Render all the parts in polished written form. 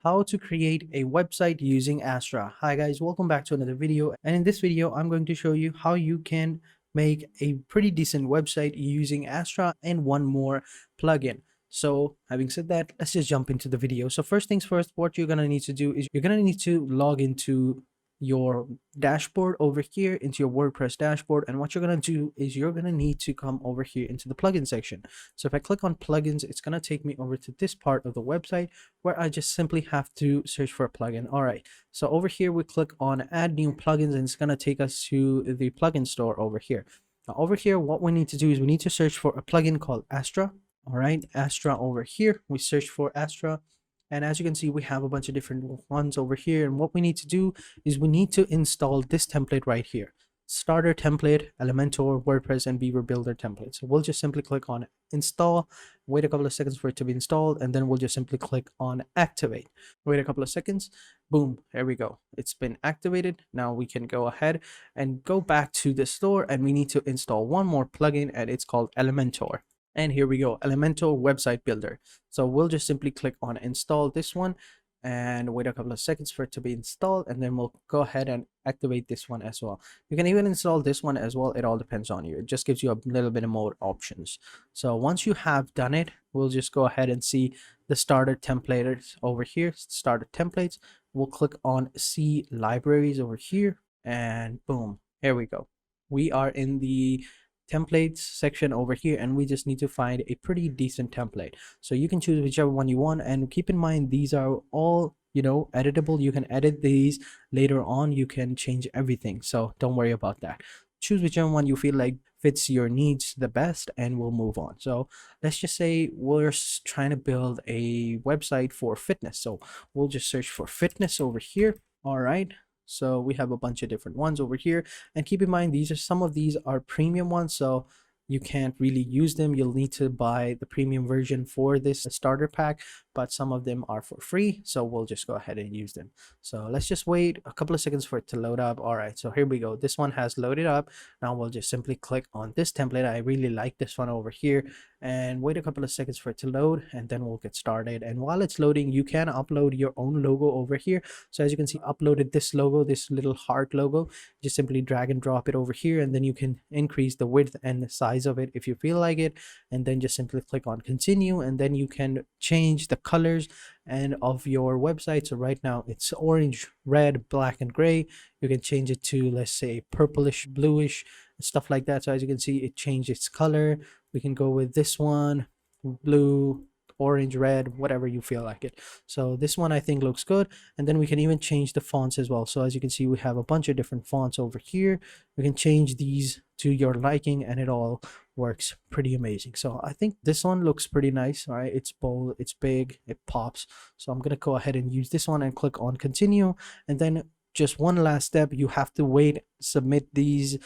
how to create a website using Astra. Hi guys, welcome back to another video. And in this video, I'm going to show you how you can make a pretty decent website using Astra and one more plugin. So having said that, let's just jump into the video. So first things first, what you're going to need to do is you're going to need to log into your dashboard over here, into your WordPress dashboard. And what you're going to do is you're going to need to come over here into the plugin section. So if I click on plugins, it's going to take me over to this part of the website where I just simply have to search for a plugin. All right, so over here we click on add new plugins, and it's going to take us to the plugin store over here. Now over here, what we need to do is we need to search for a plugin called Astra. All right, Astra over here, we search for Astra. And as you can see, we have a bunch of different ones over here. And what we need to do is we need to install this template right here. Starter template, Elementor, WordPress, and Beaver Builder template. So we'll just simply click on install, wait a couple of seconds for it to be installed, and then we'll just simply click on activate. Wait a couple of seconds, boom, there we go. It's been activated. Now we can go ahead and go back to the store, and we need to install one more plugin, and it's called Elementor. And here we go, Elementor Website Builder. So we'll just simply click on install this one and wait a couple of seconds for it to be installed, and then we'll go ahead and activate this one as well. You can even install this one as well. It all depends on you. It just gives you a little bit more options. So once you have done it, we'll just go ahead and see the starter templates over here, starter templates. We'll click on see libraries over here, and boom, here we go. We are in the templates section over here, and we just need to find a pretty decent template. So you can choose whichever one you want, and keep in mind these are all, you know, editable. You can edit these later on. You can change everything, so don't worry about that. Choose whichever one you feel like fits your needs the best, and we'll move on. So let's just say we're trying to build a website for fitness, so we'll just search for fitness over here. All right, so we have a bunch of different ones over here, and keep in mind some of these are premium ones, so you can't really use them. You'll need to buy the premium version for this starter pack, but some of them are for free, so we'll just go ahead and use them. So let's just wait a couple of seconds for it to load up. All right, so here we go. This one has loaded up. Now we'll just simply click on this template. I really like this one over here, and wait a couple of seconds for it to load, and then we'll get started. And while it's loading, you can upload your own logo over here. So as you can see, uploaded this logo, this little heart logo. Just simply drag and drop it over here, and then you can increase the width and the size of it if you feel like it, and then just simply click on continue, and then you can change the colors and of your website. So right now it's orange, red, black, and gray. You can change it to, let's say, purplish, bluish, stuff like that. So as you can see, it changed its color. We can go with this one, blue, orange, red, whatever you feel like it. So this one I think looks good. And then we can even change the fonts as well. So as you can see, we have a bunch of different fonts over here. We can change these to your liking, and it all works pretty amazing. So I think this one looks pretty nice. All right, it's bold, it's big, it pops. So I'm gonna go ahead and use this one and click on continue. And then just one last step, you have to wait, submit these,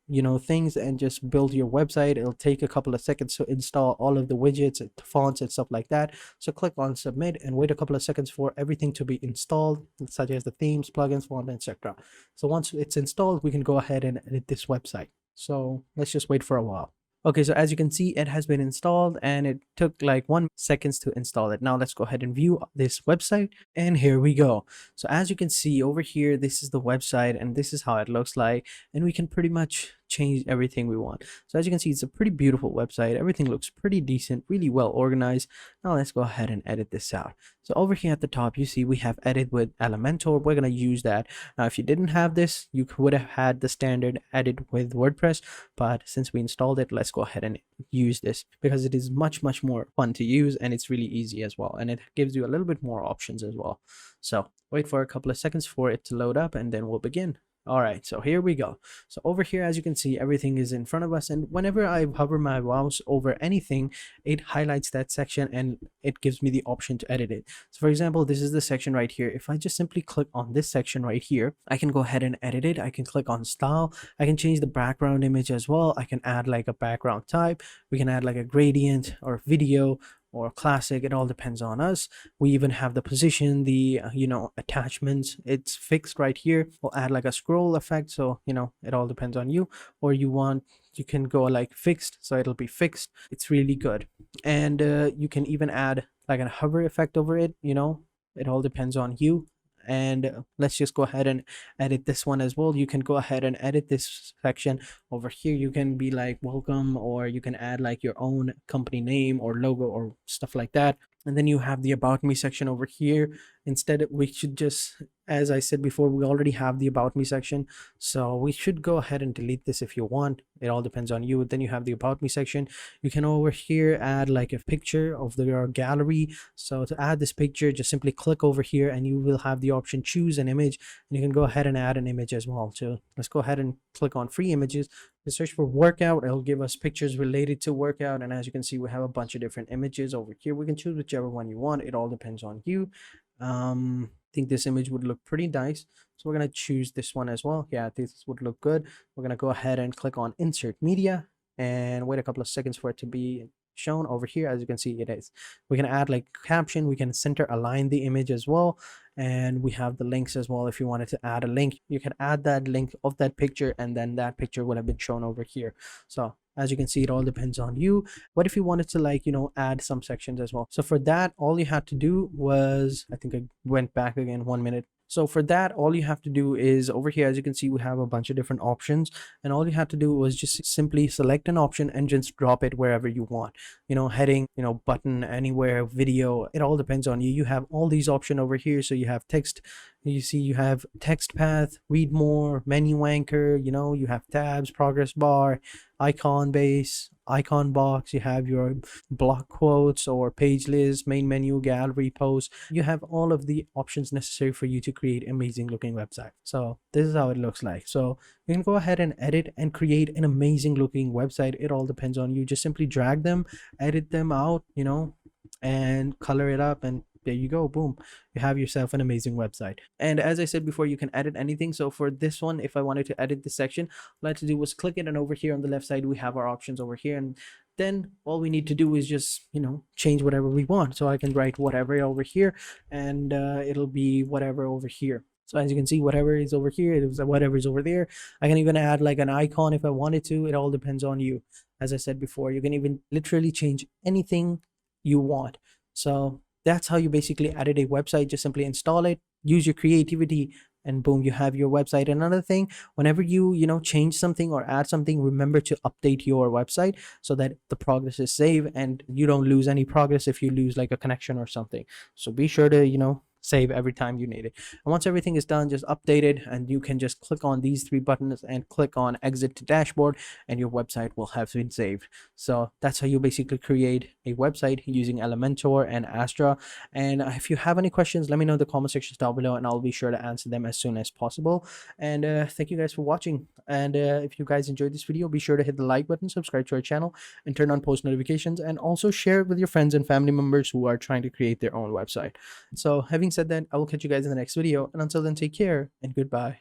you know, things, and just build your website. It'll take a couple of seconds to install all of the widgets and fonts and stuff like that. So click on submit and wait a couple of seconds for everything to be installed, such as the themes, plugins, font, etc. So once it's installed, we can go ahead and edit this website. So let's just wait for a while. Okay, so as you can see, it has been installed, and it took like 1 second to install it. Now let's go ahead and view this website, and here we go. So as you can see over here, this is the website, and this is how it looks like, and we can pretty much change everything we want. So as you can see, it's a pretty beautiful website. Everything looks pretty decent, really well organized. Now let's go ahead and edit this out. So over here at the top, you see we have edit with Elementor. We're going to use that. Now if you didn't have this, you would have had the standard edit with WordPress, but since we installed it, let's go ahead and use this because it is much more fun to use, and it's really easy as well, and it gives you a little bit more options as well. So wait for a couple of seconds for it to load up, and then we'll begin. All right, so here we go. So over here, as you can see, everything is in front of us, and whenever I hover my mouse over anything, it highlights that section and it gives me the option to edit it. So for example, this is the section right here. If I just simply click on this section right here, I can go ahead and edit it. I can click on style. I can change the background image as well. I can add like a background type. We can add like a gradient or video or classic. It all depends on us. We even have the position, the attachments. It's fixed right here. We'll add like a scroll effect, so it all depends on you. Or you can go like fixed, so it'll be fixed. It's really good. And you can even add like a hover effect over it. It all depends on you. And let's just go ahead and edit this one as well. You can go ahead and edit this section over here. You can be like welcome, or you can add like your own company name or logo or stuff like that. And then you have the about me section over here. Instead, we should just, as I said before, we already have the about me section, so we should go ahead and delete this if you want. It all depends on you. Then you have the about me section. You can over here add like a picture of your gallery. So to add this picture, just simply click over here and you will have the option choose an image, and you can go ahead and add an image as well. So let's go ahead and click on free images. We search for workout. It'll give us pictures related to workout, and as you can see, we have a bunch of different images over here. We can choose whichever one you want. It all depends on you. I think this image would look pretty nice, so we're going to choose this one as well. Yeah, this would look good. We're going to go ahead and click on insert media and wait a couple of seconds for it to be shown over here. As you can see, it is. We can add like caption. We can center align the image as well, and we have the links as well. If you wanted to add a link, you can add that link of that picture, and then that picture would have been shown over here. So as you can see, it all depends on you. What if you wanted to, like, add some sections as well? So for that, all you had to do was, I think I went back again 1 minute. So for that, all you have to do is over here, as you can see, we have a bunch of different options, and all you have to do was just simply select an option and just drop it wherever you want. Heading, button, anywhere, video, it all depends on you. You have all these options over here. So you have text, you see you have text path, read more, menu anchor, you have tabs, progress bar, icon base, icon box, you have your block quotes or page list, main menu, gallery, post. You have all of the options necessary for you to create amazing looking website. So this is how it looks like. So you can go ahead and edit and create an amazing looking website. It all depends on you. Just simply drag them, edit them out, and color it up, and there you go, boom, you have yourself an amazing website. And as I said before, you can edit anything. So for this one, if I wanted to edit this section, all I had to do was click it, and over here on the left side we have our options over here, and then all we need to do is just change whatever we want. So I can write whatever over here, and it'll be whatever over here. So as you can see, whatever is over here, it is whatever is over there. I can even add like an icon if I wanted to. It all depends on you. As I said before, you can even literally change anything you want. So that's how you basically edit a website. Just simply install it, use your creativity, and boom, you have your website. Another thing, whenever you change something or add something, remember to update your website so that the progress is saved and you don't lose any progress if you lose like a connection or something. So be sure to save every time you need it. And once everything is done, just update it, and you can just click on these three buttons and click on exit to dashboard, and your website will have been saved. So that's how you basically create a website using Elementor and Astra. And if you have any questions, let me know in the comment sections down below, and I'll be sure to answer them as soon as possible. And thank you guys for watching. And if you guys enjoyed this video, be sure to hit the like button, subscribe to our channel, and turn on post notifications, and also share it with your friends and family members who are trying to create their own website. So having said that, I will catch you guys in the next video, and until then, take care and goodbye.